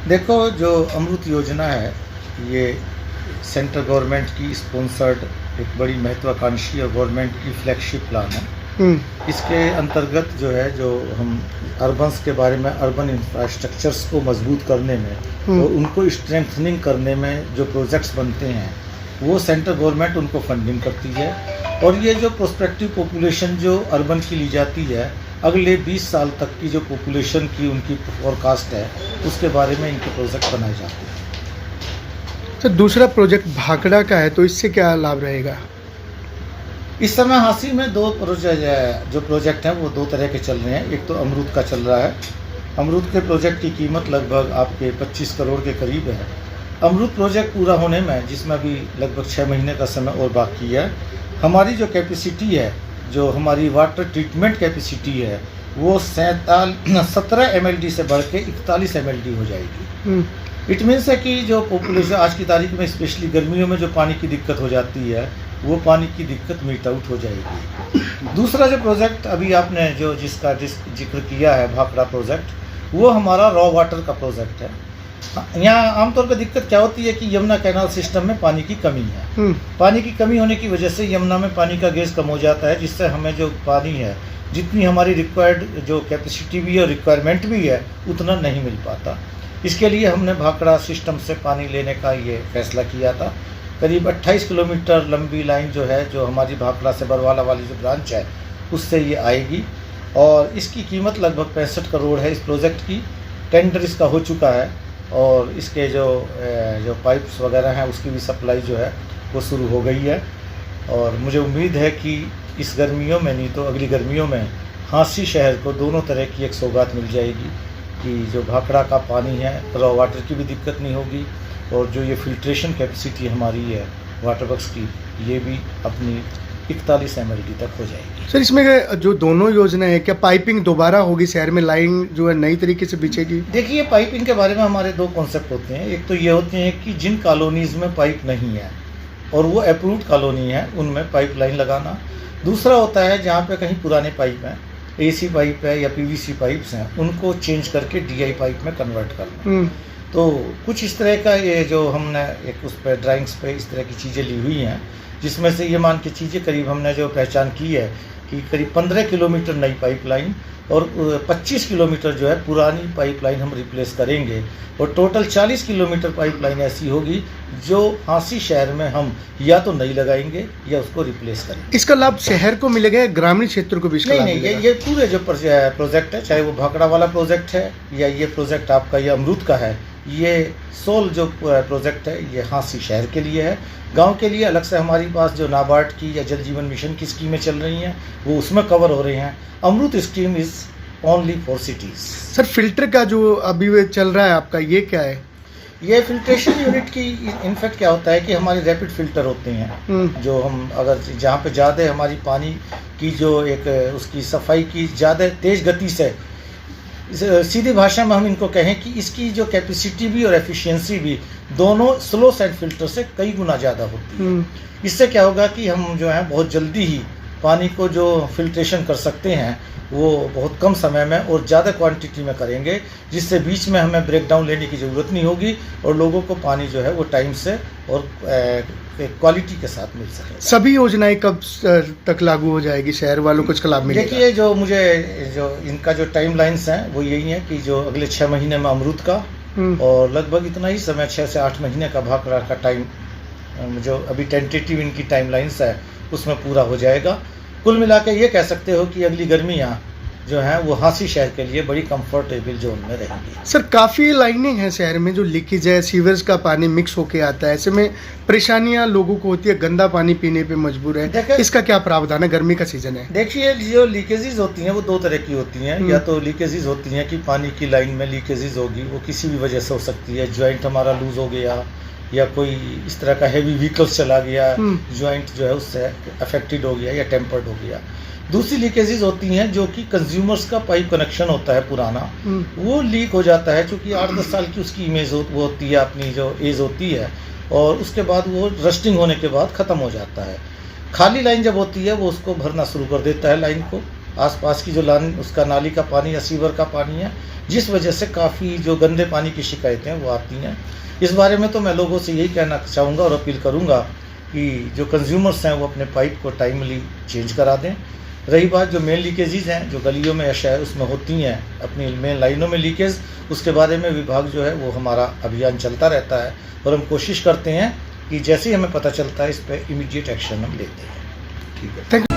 देखो, जो अमृत योजना है, ये सेंट्रल गवर्नमेंट की स्पॉन्सर्ड एक बड़ी महत्वाकांक्षी और गवर्नमेंट की फ्लैगशिप प्लान है। इसके अंतर्गत जो है, जो हम अर्बन्स के बारे में, अर्बन इंफ्रास्ट्रक्चर्स को मजबूत करने में और उनको स्ट्रेंथनिंग करने में जो प्रोजेक्ट्स बनते हैं, वो सेंट्रल गवर्नमेंट उनको फंडिंग करती है। और ये जो प्रोस्पेक्टिव पॉपुलेशन जो अर्बन की ली जाती है, अगले 20 साल तक की जो पॉपुलेशन की उनकी फोरकास्ट है, उसके बारे में इनके प्रोजेक्ट बनाए जाते हैं। तो दूसरा प्रोजेक्ट भाखड़ा का है, तो इससे क्या लाभ रहेगा? इस समय हांसी में दो प्रोजेक्ट हैं, वो दो तरह के चल रहे हैं। एक तो अमरूद का चल रहा है। अमरूद के प्रोजेक्ट की कीमत लगभग आपके 25 करोड़ के करीब है। अमरूद प्रोजेक्ट पूरा होने में, जिसमें अभी लगभग 6 महीने का समय और बाकी है, हमारी जो कैपेसिटी है, जो हमारी वाटर ट्रीटमेंट कैपेसिटी है, वो 17 MLD से बढ़ के 41 MLD हो जाएगी। इट मीन्स है कि जो पॉपुलेशन आज की तारीख में, स्पेशली गर्मियों में जो पानी की दिक्कत हो जाती है, वो पानी की दिक्कत मीट आउट हो जाएगी। दूसरा जो प्रोजेक्ट अभी आपने जिसका जिक्र किया है, भाखड़ा प्रोजेक्ट, वो हमारा रॉ वाटर का प्रोजेक्ट है। यहाँ आमतौर पर दिक्कत क्या होती है कि यमुना कैनाल सिस्टम में पानी की कमी है। पानी की कमी होने की वजह से यमुना में पानी का गेज कम हो जाता है, जिससे हमें जो पानी है, जितनी हमारी रिक्वायर्ड जो कैपेसिटी भी है और रिक्वायरमेंट भी है, उतना नहीं मिल पाता। इसके लिए हमने भाखड़ा सिस्टम से पानी लेने का ये फैसला किया था। करीब 28 किलोमीटर लंबी लाइन जो है, जो हमारी भाखड़ा से बरवाला वाली जो ब्रांच है, उससे ये आएगी और इसकी कीमत लगभग 65 करोड़ है। इस प्रोजेक्ट की टेंडर इसका हो चुका है और इसके जो पाइप्स वगैरह हैं, उसकी भी सप्लाई जो है वो शुरू हो गई है। और मुझे उम्मीद है कि इस गर्मियों में, नहीं तो अगली गर्मियों में, हांसी शहर को दोनों तरह की एक सौगात मिल जाएगी कि जो भाखड़ा का पानी है, रॉ वाटर की भी दिक्कत नहीं होगी और जो ये फिल्ट्रेशन कैपेसिटी हमारी है वाटर वर्क्स की, ये भी अपनी 41 MLD तक हो जाएगी। सर, इसमें जो दोनों योजनाएं हैं, क्या पाइपिंग दोबारा होगी? शहर में लाइन जो है नई तरीके से बिछेगी? देखिए, पाइपिंग के बारे में हमारे दो कॉन्सेप्ट होते हैं। एक तो ये होते हैं कि जिन कॉलोनीज़ में पाइप नहीं है और वो अप्रूव्ड कॉलोनी है, उनमें पाइपलाइन लगाना। दूसरा होता है जहाँ पे कहीं पुराने पाइप हैं, AC पाइप है या PVC पाइप्स हैं, उनको चेंज करके DI पाइप में कन्वर्ट करना। तो कुछ इस तरह का ये जो हमने एक उस पर ड्राइंग्स पे इस तरह की चीज़ें ली हुई हैं, जिसमें से ये मान के चीज़ें करीब हमने जो पहचान की है कि करीब 15 किलोमीटर नई पाइपलाइन और 25 किलोमीटर जो है पुरानी पाइपलाइन हम रिप्लेस करेंगे और टोटल 40 किलोमीटर पाइपलाइन ऐसी होगी जो हांसी शहर में हम या तो नई लगाएंगे या उसको रिप्लेस करेंगे। इसका लाभ शहर को मिलेगा या ग्रामीण क्षेत्र को भी इसका लाभ मिलेगा? ये पूरे जो प्रोजेक्ट है, चाहे वो भाखड़ा वाला प्रोजेक्ट है या ये प्रोजेक्ट आपका ये अमरूद का है, ये सोल जो प्रोजेक्ट है, ये हांसी शहर के लिए है। गांव के लिए अलग से हमारी पास जो नाबार्ड की या जल जीवन मिशन की स्कीमें चल रही हैं, वो उसमें कवर हो रही हैं। Amrut scheme is only for cities. Sir, filter का जो अभी चल रहा है आपका, ये क्या है? ये फिल्ट्रेशन यूनिट की इनफैक्ट क्या होता है कि हमारे रैपिड फिल्टर होते हैं, जो हम अगर जहाँ पे ज़्यादा हमारी पानी की जो एक उसकी सफाई की ज़्यादा तेज़ गति से, सीधी भाषा में हम इनको कहें कि इसकी जो कैपेसिटी भी और एफिशिएंसी भी दोनों स्लो साइड फिल्टर से कई गुना ज़्यादा होती है। इससे क्या होगा कि हम जो है बहुत जल्दी ही पानी को जो फिल्ट्रेशन कर सकते हैं, वो बहुत कम समय में और ज़्यादा क्वांटिटी में करेंगे, जिससे बीच में हमें ब्रेक डाउन लेने की ज़रूरत नहीं होगी और लोगों को पानी जो है वो टाइम से और क्वालिटी के साथ मिल सके। सभी योजनाएं कब तक लागू हो जाएगी? शहर वालों को इसका लाभ मिलेगा? देखिए, जो इनका जो टाइम लाइन्स हैं वो यही है कि जो अगले 6 महीने में अमरूद का और लगभग इतना ही समय 6 से 8 महीने का भाखड़ा का टाइम, जो अभी टेंटेटिव इनकी टाइम लाइन्स है, उसमें पूरा हो जाएगा। कुल मिला के ये कह सकते हो कि अगली गर्मियाँ जो हैं वो हांसी शहर के लिए बड़ी कंफर्टेबल जोन में रहेंगी। सर, काफ़ी लाइनें हैं शहर में जो लीकेज है, सीवर्स का पानी मिक्स होके आता है, ऐसे में परेशानियां लोगों को होती है, गंदा पानी पीने पे मजबूर है। इसका क्या प्रावधान है? गर्मी का सीजन है। देखिए, जो लीकेजेस होती हैं वो दो तरह की होती हैं। या तो लीकेजेस होती हैं कि पानी की लाइन में लीकेजेस होगी, वो किसी भी वजह से हो सकती है, ज्वाइंट हमारा लूज हो गया या कोई इस तरह का हैवी व्हीकल्स चला गया, ज्वाइंट जो है उससे अफेक्टेड हो गया या टेम्पर्ड हो गया। दूसरी लीकेजेस होती हैं जो कि कंज्यूमर्स का पाइप कनेक्शन होता है पुराना, वो लीक हो जाता है, क्योंकि 8-10 साल की उसकी इमेज वो होती है, अपनी जो एज होती है, और उसके बाद वो रस्टिंग होने के बाद ख़त्म हो जाता है। खाली लाइन जब होती है वो उसको भरना शुरू कर देता है लाइन को, आसपास की जो उसका नाली का पानी या सीवर का पानी है, जिस वजह से काफ़ी जो गंदे पानी की शिकायतें वो आती हैं। इस बारे में तो मैं लोगों से यही कहना चाहूँगा और अपील करूँगा कि जो कंज्यूमर्स हैं वो अपने पाइप को टाइमली चेंज करा दें। रही बात जो मेन लीकेजेस हैं, जो गलियों में या शहर उसमें होती हैं, अपनी मेन लाइनों में लीकेज, उसके बारे में विभाग जो है वो हमारा अभियान चलता रहता है और हम कोशिश करते हैं कि जैसे ही हमें पता चलता है इस पर इमीडिएट एक्शन हम लेते हैं। ठीक है, थैंक यू।